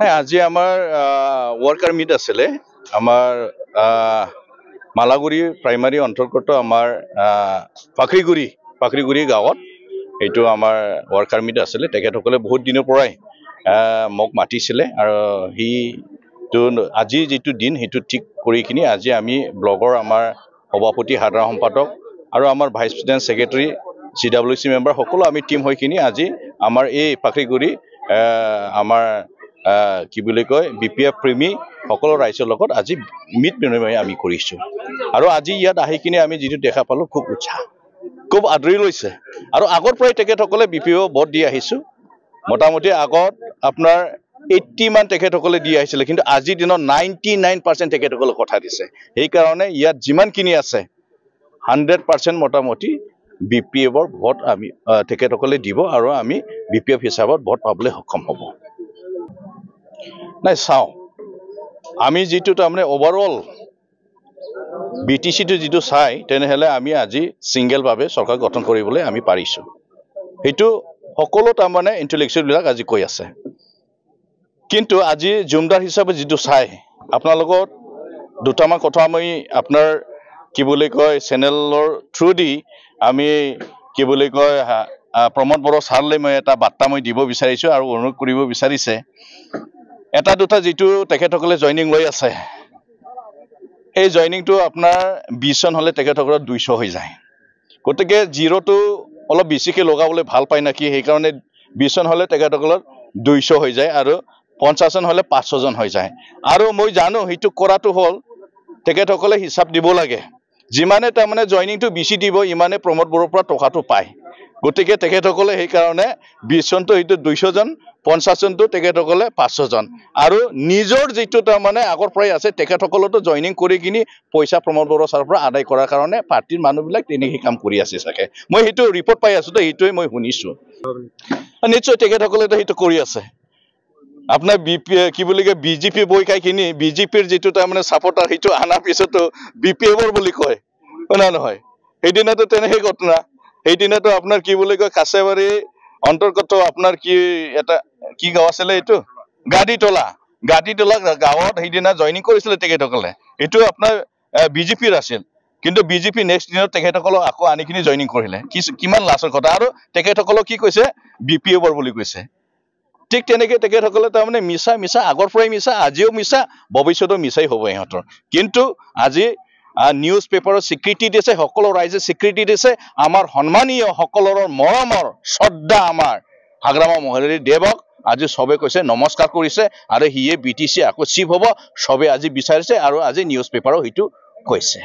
আজি আমাৰ worker meat আছিলে আমাৰ মালাগুৰি প্ৰাইমাৰী অন্তৰ্গত আমাৰ পাখৰিগুৰি গাঁৱত এইটো আমাৰ ৱৰ্কাৰ মিট আছিলে তেখেতসকলে বহুত দিনৰ পৰাই মোক মাতিছিলে আৰু আজি যিটো দিন সেইটো ঠিক কৰি কিনি আজি আমি ব্লগৰ আমাৰ সভাপতি সাধাৰণ সম্পাদক আৰু আমাৰ vice president secretary CWC member সকলো আমি টিম হৈ কিনি আজি আমাৰ এই পাখৰিগুৰি আমাৰ কি বুলি কয় BPF প্ৰেমী সকলো ৰাইজৰ লগত আজি মিট বিনিময় আমি কৰিছো আৰু আজি ইয়াত আহি কিনে আমি যিটো দেখা পালো খুব উৎসাহ খুব আদৰি লৈছে আৰু আগৰ পৰাই তেখেতসকলে BPO ভোট দি আহিছো মোটামুটি আগত আপোনাৰ 80 মান তেখেতসকলে দি আহিছিলে কিন্তু আজিৰ দিনত 99% তেখেতসকলে কথা দিছে এই কাৰণে ইয়াত যিমান কিনি আছে 100% মোটামুটি BPFৰ ভোট আমি তেখেতসকলে দিব আৰু আমি BPF হিচাপত ভোট পাবলৈ সক্ষম হ'ব নাই চাও আমি যেটো তাৰমানে ওভাৰঅল BTC টো যেটো চাই তেনেহলে আমি আজি সিঙ্গেল ভাবে সৰকাৰ গঠন কৰিবলৈ আমি পাৰিছো হেতু সকলো তাৰমানে ইন্টেলেকচুৱেল বিলাক আজি কৈ আছে কিন্তু আজি জুমদাৰ হিচাপে যেটো চাই আপোনালোকৰ দুটামান কথা মই আপোনাৰ কি বুলি কয় চেনেলৰ থ্ৰু দি আমি কি বুলি কয় প্ৰমোদ বড়ো ছাৰলৈ মই এটা বাৰ্তা মই দিব বিচাৰিছো আৰু অনুৰোধ কৰিব বিচাৰিছে এটা দুটা যেটো তেখেতসকলে জয়নিং লৈ আছে এই জয়নিং টো আপোনাৰ 20 জন হলে তেখেতসকলৰ 200 হৈ যায় গতিকে জিৰোটো অলপ বেছিকে লগাবলৈ ভাল পায় নাকি সেই কাৰণে 20 জন হলে তেখেতসকলৰ 200 হৈ যায় আৰু 50 জন হলে 500 জন হৈ যায় আৰু মই জানো হেতু কৰাটো হল তেখেতসকলে হিসাব দিব লাগে যিমানে তাৰমানে জয়নিং টো বেছি দিব ইমানে প্ৰমোদ বড়োৰ পৰা টকাটো পায় গতিকে তেখেতসকলে সেই কাৰণে 20 জন তো হেতু 200 জন 50 জন তো তেখেতসকলে 500 জন আৰু নিজৰ যেটো তাৰমানে আগৰ পৰাই আছে তেখেতসকলতো জয়নিং কৰি কিনি পইচা প্ৰমোদ বড়ো ছাৰৰ পৰা আদায় কৰাৰ কাৰণে পাৰ্টিৰ মানুহবিলাক তেনেকৈ কাম কৰি আছে সাকে মই হেতু ৰিপৰ্ট পাই আছো তো হেতুই মই শুনিছো নিশ্চয় তেখেতসকলে তো হেতু কৰি আছে আপোনাৰ কি বুলি কয় BJP বই খাই কিনি BJPৰ যেটো তাৰমানে সাপোৰ্টাৰ হেতু আনা পিছতো BPFৰ বুলি কয় না নহয় সেইদিনাটো তেনেহে ঘটনা সেইদিনাটো আপোনাৰ কি বুলি কয় কাছেবাৰী অন্তৰ্গত আপোনাৰ কি এটা কি গাঁও আছিল এইটো গাদিতলা গাঁৱত সেইদিনা জয়নিং কৰিছিল তেখেতসকলে এটো আপোনাৰ BJPৰ আছিল কিন্তু BJP নেক্সট দিনত তেখেতসকলক আকৌ আনিখিনি জয়নিং কৰিলে কিমান লাছৰ কথা আৰু তেখেতসকলক কি কৈছে BPFৰ বুলি কৈছে ঠিক তেনেকৈ তেখেতসকলে তাৰমানে মিছা আগৰ পৰাই মিছা আজিও মিছা ভৱিষ্যতেও মিছাই হ'ব ইহঁতৰ কিন্তু আজি নিউজ পেপাৰৰ স্বীকৃতি দিছে সকলো ৰাইজে স্বীকৃতি দিছে আমাৰ সন্মানীয় সকলৰ মৰমৰ শ্ৰদ্ধা আমাৰ হাগ্ৰামা মহলৰী দেৱক আজি সবে কৈছে নমস্কাৰ কৰিছে আৰু হিয়ে BTC আকৌ চিফ হ'ব সবে আজি বিচাৰিছে আৰু আজি নিউজ পেপাৰো হেতু কৈছে